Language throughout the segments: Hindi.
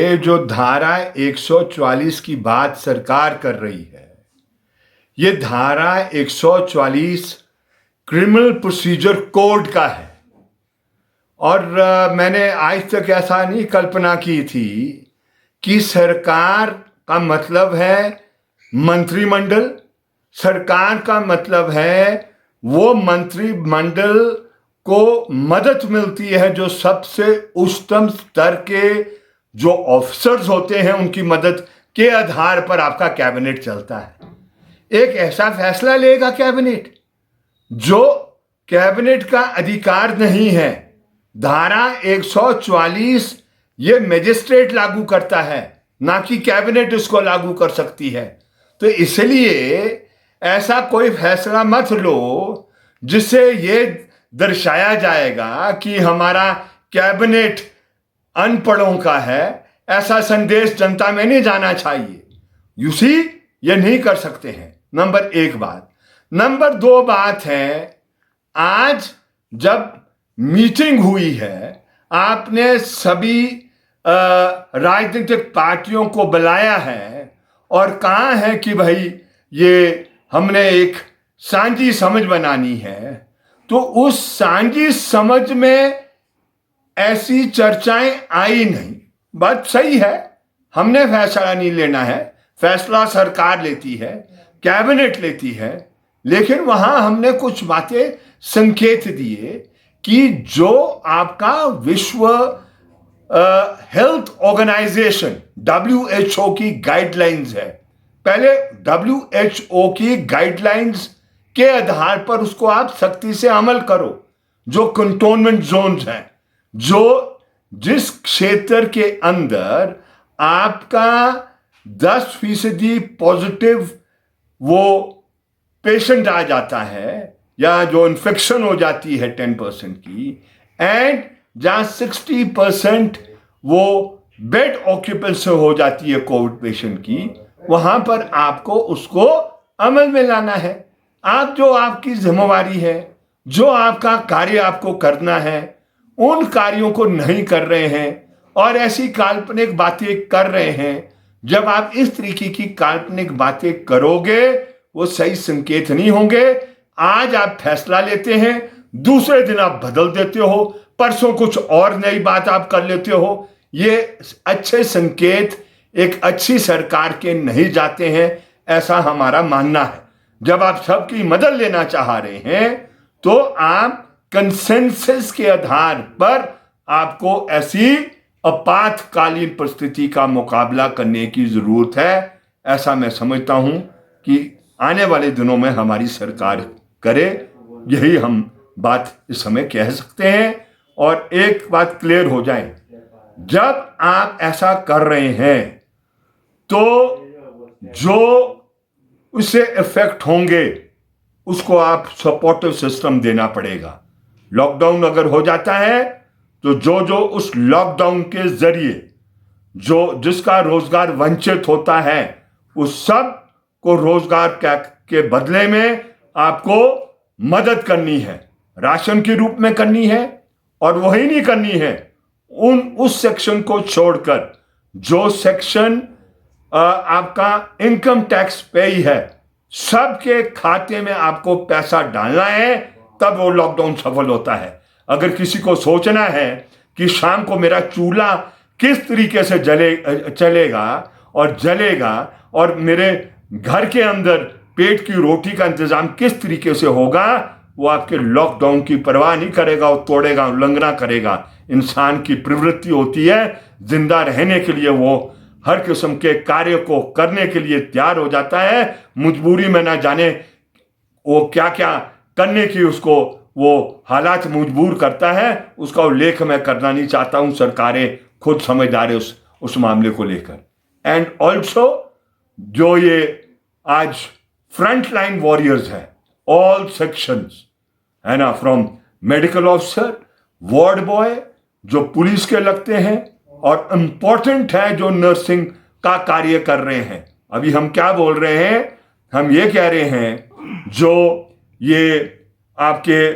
ये जो धारा 144 की बात सरकार कर रही है, ये धारा 144 क्रिमिनल प्रोसीजर कोड का है। और मैंने आज तक ऐसा नहीं कल्पना की थी कि सरकार का मतलब है मंत्रिमंडल, सरकार का मतलब है वो मंत्रिमंडल को मदद मिलती है जो सबसे उच्चतम स्तर के जो ऑफिसर्स होते हैं उनकी मदद के आधार पर आपका कैबिनेट चलता है। एक ऐसा फैसला लेगा कैबिनेट जो कैबिनेट का अधिकार नहीं है। धारा 144 ये मजिस्ट्रेट लागू करता है, ना कि कैबिनेट इसको लागू कर सकती है। तो इसलिए ऐसा कोई फैसला मत लो जिससे ये दर्शाया जाएगा कि हमारा कैबिनेट अनपढ़ों का है। ऐसा संदेश जनता में नहीं जाना चाहिए। यूसी ये नहीं कर सकते हैं। नंबर एक बात। नंबर दो बात है, आज जब मीटिंग हुई है, आपने सभी राजनीतिक पार्टियों को बुलाया है और कहा है कि भाई ये हमने एक सांझी समझ बनानी है। तो उस सांझी समझ में ऐसी चर्चाएं आई नहीं। बात सही है, हमने फैसला नहीं लेना है, फैसला सरकार लेती है, कैबिनेट लेती है। लेकिन वहां हमने कुछ बातें संकेत दिए कि जो आपका विश्व हेल्थ ऑर्गेनाइजेशन WHO की गाइडलाइंस है, पहले WHO की गाइडलाइंस के आधार पर उसको आप सख्ती से अमल करो। जो कंटोनमेंट जोन्स हैं, जो जिस क्षेत्र के अंदर आपका 10% पॉजिटिव वो पेशेंट आ जाता है या जो इन्फेक्शन हो जाती है 10% की, एंड जहां 60% वो बेड ऑक्यूपेंसी हो जाती है कोविड पेशेंट की, वहां पर आपको उसको अमल में लाना है। आप जो आपकी जिम्मेवारी है, जो आपका कार्य आपको करना है, उन कार्यों को नहीं कर रहे हैं और ऐसी काल्पनिक बातें कर रहे हैं। जब आप इस तरीके की काल्पनिक बातें करोगे वो सही संकेत नहीं होंगे। आज आप फैसला लेते हैं, दूसरे दिन आप बदल देते हो, परसों कुछ और नई बात आप कर लेते हो। ये अच्छे संकेत एक अच्छी सरकार के नहीं जाते हैं, ऐसा हमारा मानना है। जब आप सबकी मदद लेना चाह रहे हैं तो आप कंसेंसस के आधार पर आपको ऐसी आपातकालीन परिस्थिति का मुकाबला करने की जरूरत है। ऐसा मैं समझता हूं कि आने वाले दिनों में हमारी सरकार करे, यही हम बात इस समय कह सकते हैं। और एक बात क्लियर हो जाए, जब आप ऐसा कर रहे हैं तो जो उससे इफेक्ट होंगे उसको आप सपोर्टिव सिस्टम देना पड़ेगा। लॉकडाउन अगर हो जाता है तो जो उस लॉकडाउन के जरिए जो जिसका रोजगार वंचित होता है उस सब को रोजगार के बदले में आपको मदद करनी है, राशन के रूप में करनी है। और वही नहीं करनी है उस सेक्शन को छोड़कर जो सेक्शन आपका इनकम टैक्स पे ही है, सबके खाते में आपको पैसा डालना है, तब वो लॉकडाउन सफल होता है। अगर किसी को सोचना है कि शाम को मेरा चूल्हा किस तरीके से चलेगा और जलेगा और मेरे घर के अंदर पेट की रोटी का इंतजाम किस तरीके से होगा, वो आपके लॉकडाउन की परवाह नहीं करेगा, वो तोड़ेगा, उल्लंघना करेगा। इंसान की प्रवृत्ति होती है जिंदा रहने के लिए, वो हर किस्म के कार्य को करने के लिए तैयार हो जाता है। मजबूरी में ना जाने वो क्या क्या करने की उसको वो हालात मजबूर करता है, उसका उल्लेख मैं करना नहीं चाहता हूं। सरकारें खुद समझदार है उस मामले को लेकर। एंड ऑल्सो जो ये आज फ्रंट लाइन वॉरियर्स है, ऑल सेक्शंस है ना, from medical officer, ward boy जो पुलिस के लगते हैं, और इंपॉर्टेंट है जो नर्सिंग का कार्य कर रहे हैं। अभी हम क्या बोल रहे हैं, हम ये कह रहे हैं जो ये आपके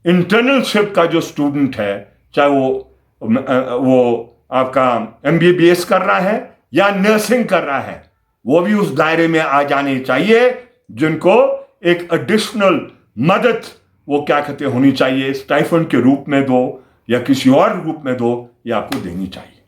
इंटर्नलशिप का जो स्टूडेंट है, चाहे वो आपका MBBS कर रहा है या नर्सिंग कर रहा है, वो भी उस दायरे में आ जाने चाहिए, जिनको एक एडिशनल मदद वो क्या कहते होनी चाहिए, स्टाइफंड के रूप में दो या किसी और रूप में दो, ये आपको देनी चाहिए।